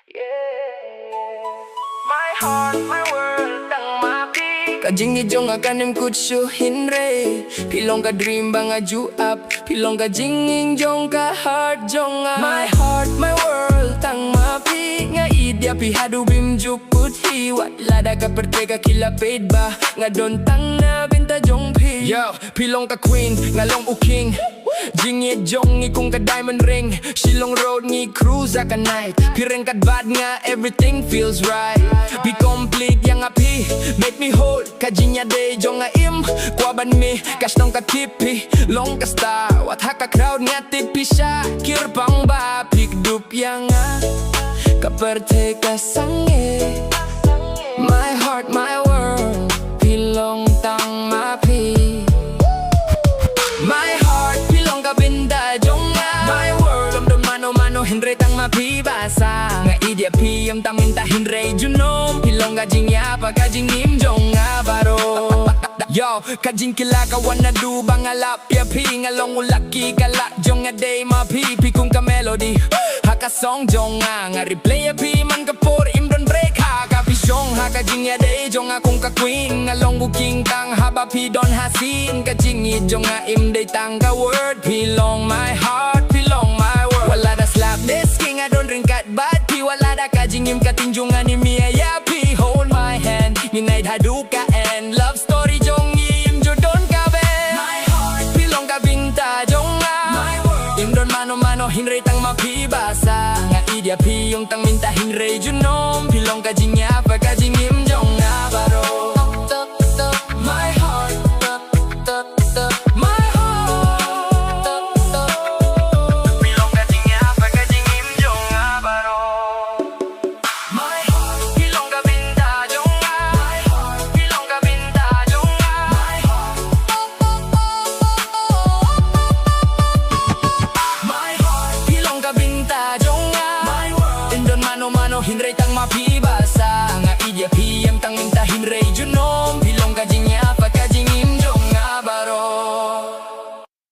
My heart, my world, tang mapi Kajing ijong akanim kutsyo hinre Pilong ka dream ba nga ju up Pilong ka jinging jong ka heart jong nga My heart, my world, tang mapi Nga idya pihadu bim ju puthi Wat lada ka pertega kilapid ba Nga don tang na binta jong pi Yo, pilong ka queen, nga long u king Jingit jong ikong ka diamond ring Shilong road ngi cruise ka night Pireng kat bad nga everything feels right Be complete yang api Make me whole Kajinya day jong nga im Kwaban mi Kashtong ka tipi Long ka star Wat haka crowd nga tipi siya Kirpang ba Pikdup yang nga Kaperte ka sange My heart, my world Pilong tang mapi My heart, pilong ka binda jong nga My world, om don mano hinre tang mapibasa Nga idya piyom tang minta hinre junom Pilong ka jingya pa ka jingim jong nga baro Yo, kajing kila ka wana du bangalap ya pi Ngalong ulaki kalak jong nga day mapipi kung ka melody Haka song jong nga replay ya pi man kapor imdon break haka pisyong haka jing ya day jong nga kung ka queen Ngalong buking tang haba pi don hasin Kajing jong nga im day tang ka word Pilong my heart, pilong my world Wala da slap this king I don't drink at bad pi Wala da kajing im katinjong nga ni miya ya pi Hold my hand, minay haduka and love story jong im jodon ka ben My heart, pilong ka binta jong nga My world, im don mano hinre tang mapibasa Nga idya pi yung tang minta hinre junom Pilong ka jingya